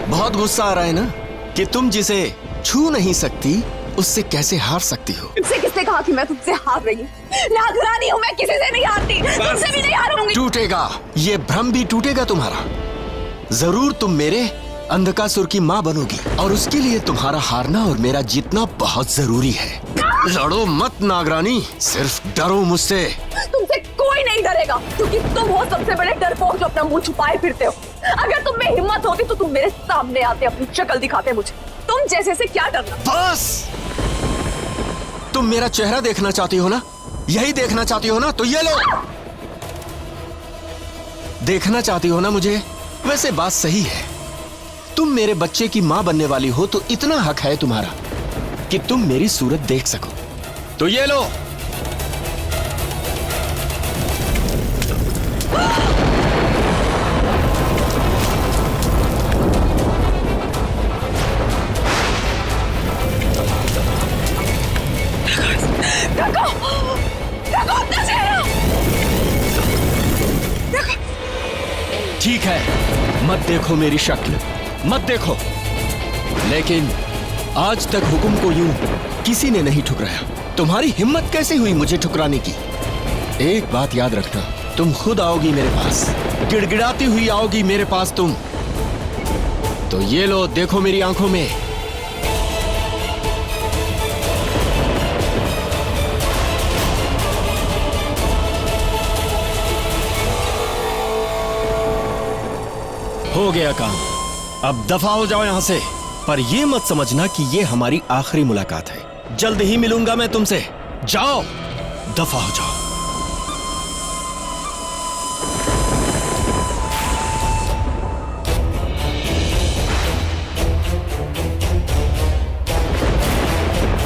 बहुत गुस्सा आ रहा है ना कि तुम जिसे छू नहीं सकती उससे कैसे हार सकती हो। तुमसे किसने कहा कि मैं तुमसे हार रही हूँ? नागरानी हूँ मैं, किसी से नहीं हारती, तुमसे भी नहीं हारूंगी। टूटेगा, ये भ्रम भी टूटेगा तुम्हारा। जरूर तुम मेरे अंधकासुर की माँ बनोगी और उसके लिए तुम्हारा हारना और मेरा जीतना बहुत जरूरी है। लड़ो मत नागरानी, सिर्फ डरो मुझसे। तुमसे कोई नहीं डरेगा क्योंकि तुम हो सबसे बड़े डरपोक जो अपना मुंह छुपाए फिरते हो। अगर तुम में हिम्मत होती तो तुम मेरे सामने आते, अपनी शक्ल दिखाते मुझे। तुम जैसे से क्या डरना। बस, तुम मेरा चेहरा देखना चाहती हो ना, यही देखना चाहती हो ना, तो ये लो। देखना चाहती हो ना मुझे? वैसे बात सही है, तुम मेरे बच्चे की मां बनने वाली हो तो इतना हक है तुम्हारा कि तुम मेरी सूरत देख सको। तो ये लो। ठीक है, मत देखो मेरी शक्ल, मत देखो, लेकिन आज तक हुक्म को यूं किसी ने नहीं ठुकराया। तुम्हारी हिम्मत कैसे हुई मुझे ठुकराने की? एक बात याद रखना, तुम खुद आओगी मेरे पास, गिड़गिड़ाती हुई आओगी मेरे पास तुम। तो ये लो, देखो मेरी आंखों में। हो गया काम, अब दफा हो जाओ यहां से। पर यह मत समझना कि यह हमारी आखिरी मुलाकात है। जल्द ही मिलूंगा मैं तुमसे। जाओ, दफा हो जाओ।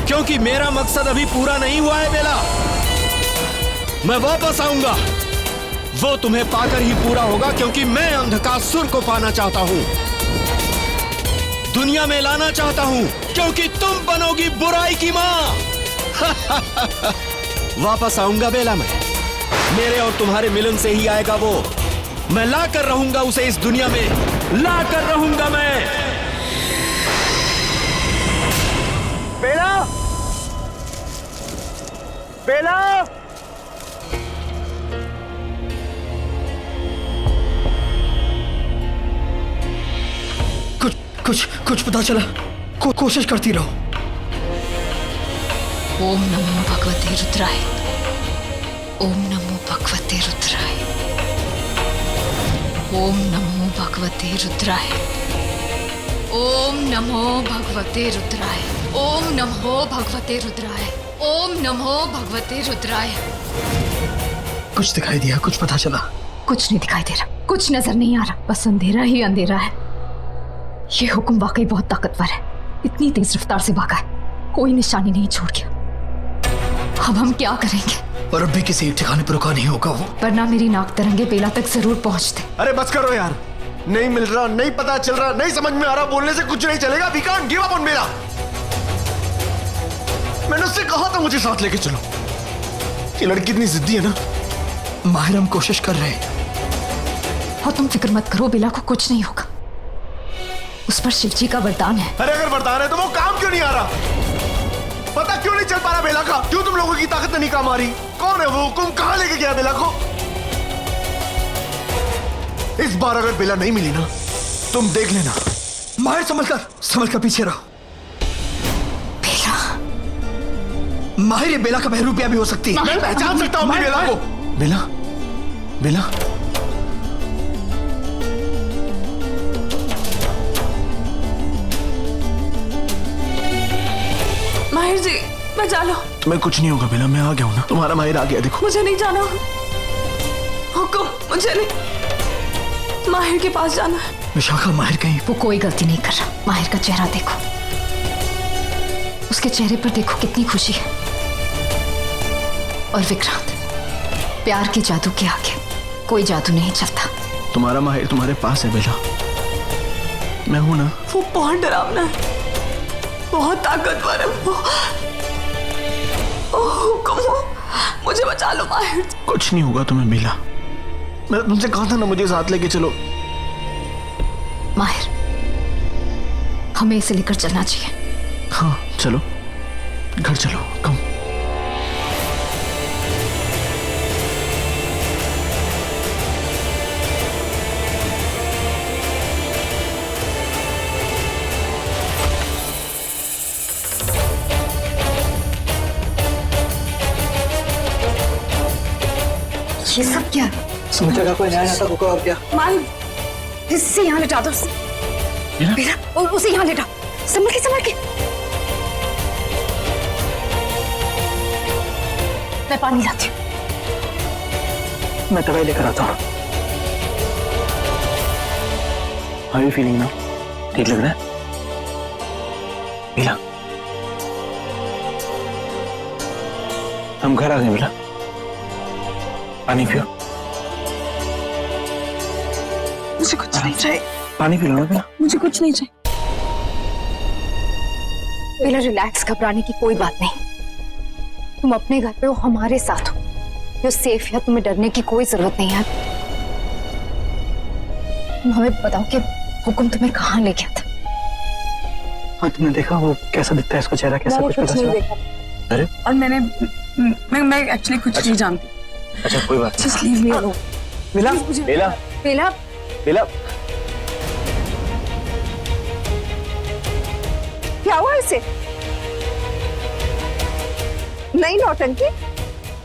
क्योंकि मेरा मकसद अभी पूरा नहीं हुआ है बेला। मैं वापस आऊंगा, वो तुम्हें पाकर ही पूरा होगा, क्योंकि मैं अंधकासुर को पाना चाहता हूं, दुनिया में लाना चाहता हूं, क्योंकि तुम बनोगी बुराई की मां। वापस आऊंगा बेला मैं, मेरे और तुम्हारे मिलन से ही आएगा वो। मैं ला कर रहूंगा उसे इस दुनिया में, ला कर रहूंगा मैं। बेला, बेला, कुछ पता चला? कोशिश करती रहो। ओम नमो भगवते रुद्राय, ओम नमो भगवते रुद्राय, ओम नमो भगवते रुद्राय, ओम नमो भगवते रुद्राय, ओम नमो भगवते रुद्राय, ओम नमो भगवते रुद्राय। कुछ दिखाई दिया? कुछ पता चला? कुछ नहीं दिखाई दे रहा, कुछ नजर नहीं आ रहा, बस अंधेरा ही अंधेरा है। ये हुक्म वाकई बहुत ताकतवर है, इतनी तेज रफ्तार से भागा है, कोई निशानी नहीं छोड़ गया। अब हम क्या करेंगे? और अब भी किसी ठिकाने पर रुका नहीं होगा वो, वरना मेरी नाक तरंगे बेला तक जरूर पहुंचते। अरे बस करो यार, नहीं मिल रहा, नहीं पता चल रहा, नहीं समझ में आ रहा, बोलने से कुछ नहीं चलेगा। We can't give up on Bela. मैंने उससे कहा था मुझे साथ लेके चलो। ये लड़की इतनी जिद्दी है ना। माहिर, हम कोशिश कर रहे हैं। और तुम फिक्र मत करो, बेला को कुछ नहीं होगा, उस पर शिवजी का वरदान है। अरे अगर वरदान है तो वो काम क्यों नहीं आ रहा? पता क्यों नहीं चल पा रहा बेला का? क्यों तुम लोगों की ताकत नहीं काम आ रही? कौन है वो? हुक्म कहां लेके गया बेला को? इस बार अगर बेला नहीं मिली ना, तुम देख लेना। माहिर, संभल कर पीछे रहो। बेला, माहिर, ये बेला का बहरूपिया भी हो सकती है। मैं पहचान सकता हूं बेला को। बेला, बेला, माहिर जी, बचा लो। तुम्हें कुछ नहीं होगा बेला, मैं आ गया हूं ना। तुम्हारा माहिर आ गया, देखो। मुझे नहीं जाना हुक्म, मुझे नहीं, माहिर के पास जाना है। विशाखा, माहिर कहीं? वो कोई गलती नहीं कर रहा। माहिर का चेहरा देखो, उसके चेहरे पर देखो कितनी खुशी है। और विक्रांत, प्यार के जादू के आगे कोई जादू नहीं चलता। तुम्हारा माहिर तुम्हारे पास है बेला, मैं हूं ना। वो बहुत डरावना है, बहुत ताकतवर है वो। हुक्म, मुझे बचा लो माहिर। कुछ नहीं होगा तुम्हें बेला, मैं तुमसे कहा था ना मुझे साथ लेके चलो। माहिर, हमें इसे लेकर चलना चाहिए। हाँ चलो, घर चलो, कम। ये सब क्या? समझा कोई नया नाटक होगा अब क्या? माहिर, इससे यहाँ लिटा दो। बेला, उसे यहाँ लिटा। संभल के, संभल के। मैं पानी लाती हूँ। मैं दवाई लेकर आता हूँ। How are you feeling now? ठीक लग रहा है? बेला, हम घर आ गए। बेला, पानी पियो। मुझे कुछ नहीं चाहिए। पानी पी लो ना बेला। मुझे कुछ नहीं चाहिए। बेला रिलैक्स, घबराने की कोई बात नहीं। तुम अपने घर पे हो, हमारे साथ हो, यू सेफ है, तुम्हें डरने की कोई जरूरत नहीं है। तुम हमें बताओ कि हुक्म तुम्हें कहाँ ले गया था? हाँ, तुमने देखा वो कैसा दिखता है, इसका चेहरा कैसा? मैंने कुछ नहीं देखा। अरे, और मैं एक्चुअली कुछ नहीं जानती। अच्छा कोई बात Just leave me alone. बेला, बेला, बेला, बेला, क्या हुआ इसे? नई नौटंकी?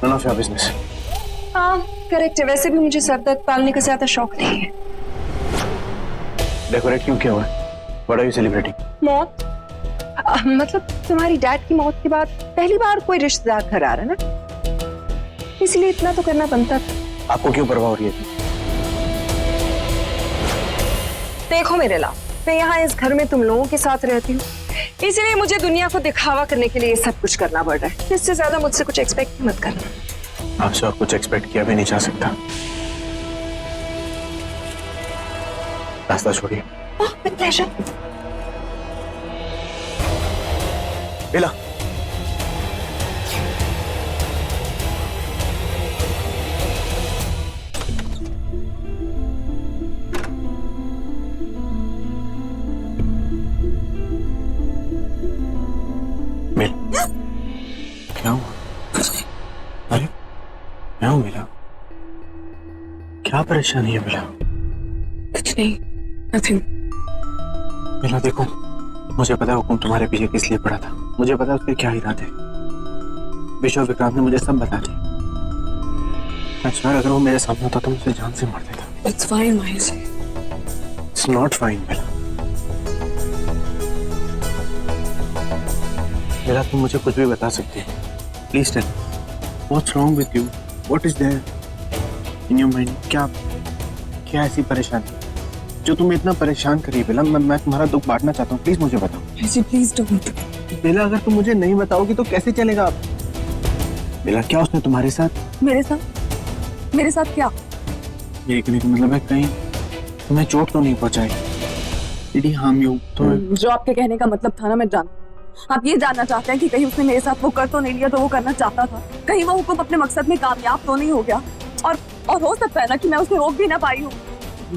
none of your business. हाँ करेक्ट है। वैसे भी मुझे सर दर्द पालने का ज्यादा शौक नहीं है। डेकोरेट क्यों किया हुआ है? What are you celebrating? मौत? मतलब तुम्हारी डैड की मौत के बाद पहली बार कोई रिश्तेदार घर आ रहा है ना, इसलिए इतना तो करना बनता था। आपको क्यों परवाह हो रही है? देखो मेरे लाल, मैं यहाँ इस घर में तुम लोगों के साथ रहती हूँ, इसीलिए मुझे दुनिया को दिखावा करने के लिए सब कुछ करना पड़ रहा है। इससे ज्यादा मुझसे कुछ एक्सपेक्ट मत करना। आपसे और कुछ एक्सपेक्ट किया भी नहीं जा सकता। रास्ता छोड़िए। With pleasure. बेला, क्या हुआ? अरे क्या हुआ बेला? क्या परेशानी है बेला? कुछ नहीं, नथिंग। बेला देखो, मुझे पता है हुक्म तुम्हारे पीछे किस लिए पड़ा था। मुझे पता है उसके क्या इरादे। विश्व विक्रांत ने मुझे सब बता दिया। मैं श्योर अगर वो मेरे सामने होता तो मुझे जान से मार देता। It's fine, माहिर। It's not fine बेला। बेला तुम मुझे कुछ भी बता सकती हो। Please tell me, what's wrong with you? What is there in your mind? क्या ऐसी परेशानी जो तुम्हें इतना परेशान करी बेला? मैं तुम्हारा दुख बांटना चाहता हूँ, प्लीज मुझे बताओ। जी प्लीज डोंट। बेला अगर तुम मुझे नहीं बताओगी तो कैसे चलेगा आप? बेला क्या उसने तुम्हारे साथ? मेरे साथ क्या? ये कहने का मतलब है कहीं तुम्हें चोट तो नहीं पहुंचाई? Did he harm you? जो आपके कहने का मतलब था ना, मैं जानती। आप ये जानना चाहते हैं कि कहीं उसने मेरे साथ वो कर तो नहीं लिया तो वो करना चाहता था, कहीं वो हुक्म अपने मकसद में कामयाब तो नहीं हो गया, और हो सकता है ना कि मैं उसे रोक भी ना पाई हूँ।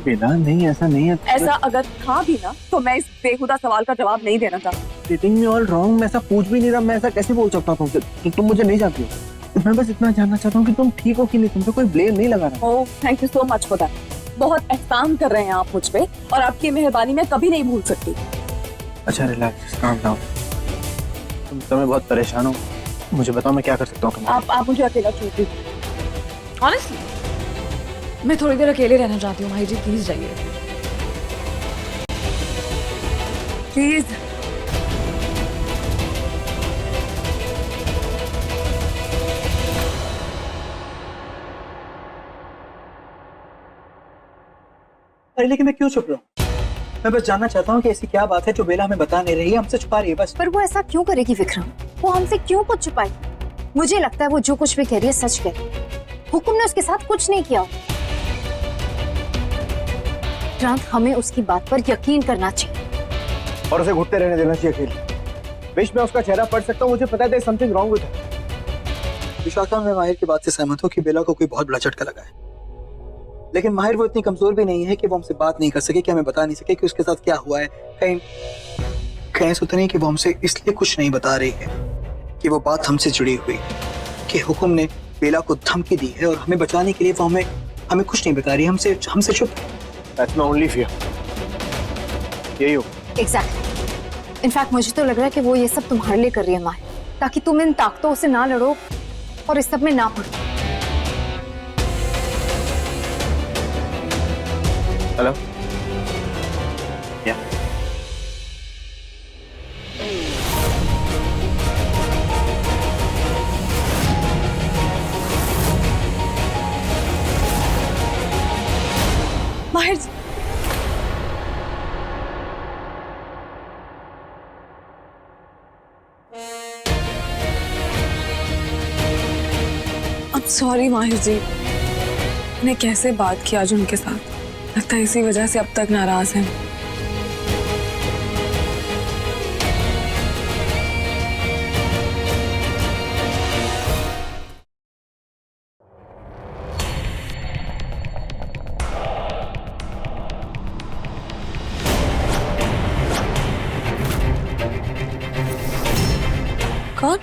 बेला नहीं, ऐसा नहीं है। ऐसा अगर था भी ना तो मैं इस बेहुदा सवाल का जवाब नहीं देना चाहती। ट्रीटिंग मी ऑल रॉन्ग, मैं ऐसा पूछ भी नहीं रहा। मैं ऐसा कैसे बोल सकता हूँ तुमसे? तुम मुझे नहीं जानती हो। मैं बस इतना जानना चाहता हूँ कि तुम ठीक हो कि नहीं। तुम पे कोई ब्लेम नहीं लगा रहा। Oh thank you so much for that. बहुत एहसान कर रहे हैं आप मुझ पे, और आपकी मेहरबानी मैं कभी नहीं भूल सकती। अच्छा रिलैक्स, काम डाउन। तुम्हें बहुत परेशान हो, मुझे बताओ मैं क्या कर सकता हूँ? आप मुझे अकेला छोड़ दीजिए। ऑनेस्टली मैं थोड़ी देर अकेले रहना चाहती हूँ। माहिर जी प्लीज जाइए, प्लीज। अरे लेकिन मैं क्यों चुप रहा हूँ? मैं बस जानना चाहता हूँ कि ऐसी क्या बात है जो बेला हमें बता नहीं रही है, हमसे छुपा रही है बस। पर वो ऐसा क्यों करेगी विक्रम? वो हमसे क्यों कुछ छुपाई? मुझे लगता है वो जो कुछ भी कह रही है सच कह रही है। हुक्म ने उसके साथ कुछ नहीं किया। विक्रांत, हमें उसकी बात पर यकीन करना चाहिए और उसे घुटते रहने देना चाहिए अकेले। विश मैं उसका चेहरा पढ़ सकता हूँ, मुझे पता है something wrong with her. Vishakha, मैं माहिर की बात से सहमत हूँ कि बेला को कोई बहुत बड़ा झटका लगा है। लेकिन माहिर वो इतनी कमजोर भी नहीं है कि वो हमसे बात नहीं कर सके, कि हमें बता नहीं सके कि उसके साथ क्या हुआ है। कहीं कहीं ऐसा तो नहीं कि वो हमसे इसलिए कुछ नहीं बता रही है कि वो बात हमसे जुड़ी हुई है, कि हुक्म ने बेला को धमकी दी है और हमें बचाने के लिए वो हमें कुछ नहीं बता रही, हमसे चुप। That's my only fear. यही हो। एग्जैक्टली। इनफैक्ट मुझे तो लग रहा है कि वो ये सब तुम्हारे लिए कर रही है माहिर, ताकि तुम इन ताकतों से ना लड़ो और इस सब में ना पड़ो। हेलो। या। माहिर अब सॉरी माहिर जी, मैंने कैसे बात किया आज उनके साथ, लगता है इसी वजह से अब तक नाराज हैं। कौन?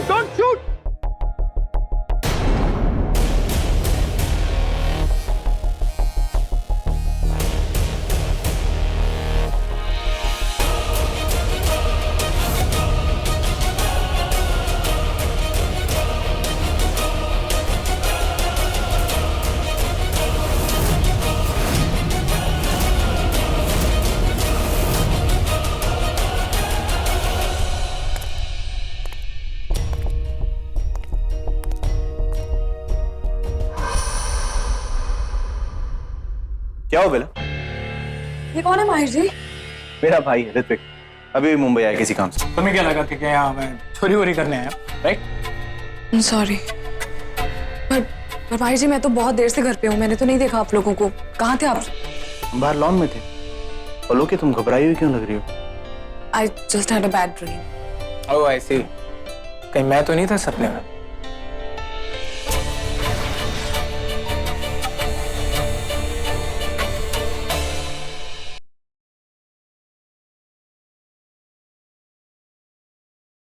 Don't shoot! क्या हो बेला? ये कौन है माहिर जी? मेरा भाई है ऋत्विक, अभी मुंबई आया किसी काम से। तुम्हें क्या लगा कि यहाँ मैं चोरी वोरी करने आया, राइट? सॉरी, पर माहिर जी मैं तो बहुत देर से घर पे हूँ, मैंने तो नहीं देखा आप लोगों को। कहाँ थे आप? बाहर लॉन में थे। बोलो कि तुम घबराई हुई क्यों लग रही हो? I just had a bad dream. ओह आई सी, कहीं मैं तो नहीं था सपने में?